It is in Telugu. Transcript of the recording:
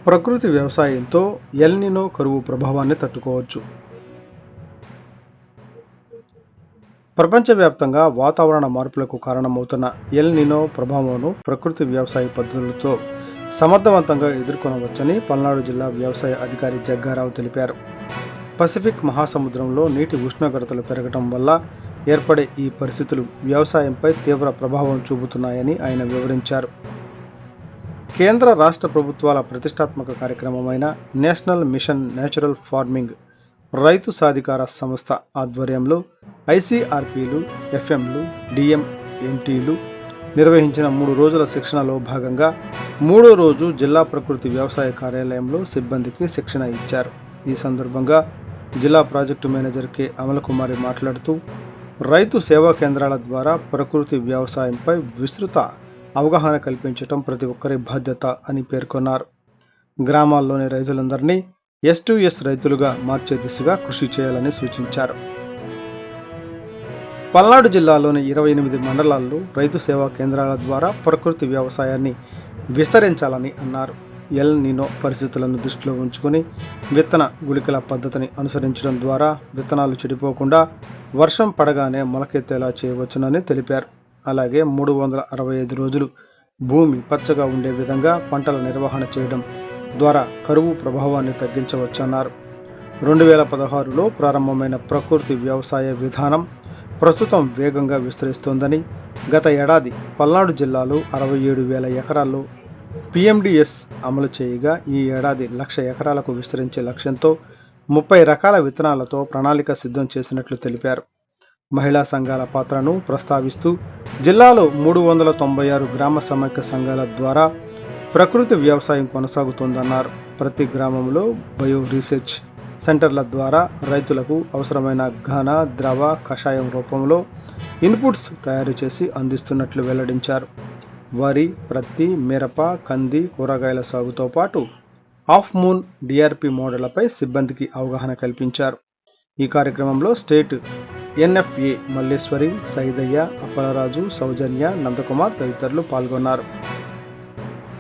ప్రకృతి వ్యవసాయంతో ఎల్ నినో కరువు ప్రభావాన్ని తట్టుకోవచ్చు. ప్రపంచవ్యాప్తంగా వాతావరణ మార్పులకు కారణమవుతున్న ఎల్ నినో ప్రభావంను ప్రకృతి వ్యవసాయ పద్ధతులతో సమర్థవంతంగా ఎదుర్కొనవచ్చని పల్నాడు జిల్లా వ్యవసాయ అధికారి జగ్గారావు తెలిపారు. పసిఫిక్ మహాసముద్రంలో నీటి ఉష్ణోగ్రతలు పెరగడం వల్ల ఏర్పడే ఈ పరిస్థితులు వ్యవసాయంపై తీవ్ర ప్రభావం చూపుతున్నాయని ఆయన వివరించారు. కేంద్ర రాష్ట్ర ప్రభుత్వాల ప్రతిష్టాత్మక కార్యక్రమమైన నేషనల్ మిషన్ న్యాచురల్ ఫార్మింగ్ రైతు సాధికార సంస్థ ఆధ్వర్యంలో ఐసీఆర్పీలు, ఎఫ్ఎంలు, డిఎంఎంటీలు నిర్వహించిన 3 రోజుల శిక్షణలో భాగంగా 3వ రోజు జిల్లా ప్రకృతి వ్యవసాయ కార్యాలయంలో సిబ్బందికి శిక్షణ ఇచ్చారు. ఈ సందర్భంగా జిల్లా ప్రాజెక్టు మేనేజర్ కె అమలకుమారి మాట్లాడుతూ, రైతు సేవా కేంద్రాల ద్వారా ప్రకృతి వ్యవసాయంపై విస్తృత అవగాహన కల్పించడం ప్రతి ఒక్కరి బాధ్యత అని పేర్కొన్నారు. గ్రామాల్లోని రైతులందరినీ S2S రైతులుగా మార్చే దిశగా కృషి చేయాలని సూచించారు. పల్నాడు జిల్లాలోని 28 మండలాల్లో రైతు సేవా కేంద్రాల ద్వారా ప్రకృతి వ్యవసాయాన్ని విస్తరించాలని అన్నారు. ఎల్ నినో పరిస్థితులను దృష్టిలో ఉంచుకుని విత్తన గుళికల పద్ధతిని అనుసరించడం ద్వారా విత్తనాలు చెడిపోకుండా వర్షం పడగానే మొలకెత్తేలా చేయవచ్చునని తెలిపారు. అలాగే 365 రోజులు భూమి పచ్చగా ఉండే విధంగా పంటల నిర్వహణ చేయడం ద్వారా కరువు ప్రభావాన్ని తగ్గించవచ్చన్నారు. 2016లో ప్రారంభమైన ప్రకృతి వ్యవసాయ విధానం ప్రస్తుతం వేగంగా విస్తరిస్తోందని, గత ఏడాది పల్నాడు జిల్లాలో 67,000 ఎకరాల్లో పిఎండిఎస్ అమలు చేయగా ఈ ఏడాది 1,00,000 ఎకరాలకు విస్తరించే లక్ష్యంతో 30 రకాల విత్తనాలతో ప్రణాళిక సిద్ధం చేసినట్లు తెలిపారు. మహిళా సంఘాల పాత్రను ప్రస్తావిస్తూ జిల్లాలో 396 గ్రామ సమైక్య సంఘాల ద్వారా ప్రకృతి వ్యవసాయం కొనసాగుతోందన్నారు. ప్రతి గ్రామంలో బయో రీసెర్చ్ సెంటర్ల ద్వారా రైతులకు అవసరమైన ఘన, ద్రవ, కషాయం రూపంలో ఇన్పుట్స్ తయారు చేసి అందిస్తున్నట్లు వెల్లడించారు. వరి, ప్రత్తి, మిరప, కంది, కూరగాయల సాగుతో పాటు హాఫ్ మూన్ డిఆర్పి మోడళ్లపై సిబ్బందికి అవగాహన కల్పించారు. ఈ కార్యక్రమంలో స్టేట్ ఎన్ఎఫ్ఏ మల్లేశ్వరి, సైదయ్య, అప్పలరాజు, సౌజన్య, నందకుమార్ తదితరులు పాల్గొన్నారు.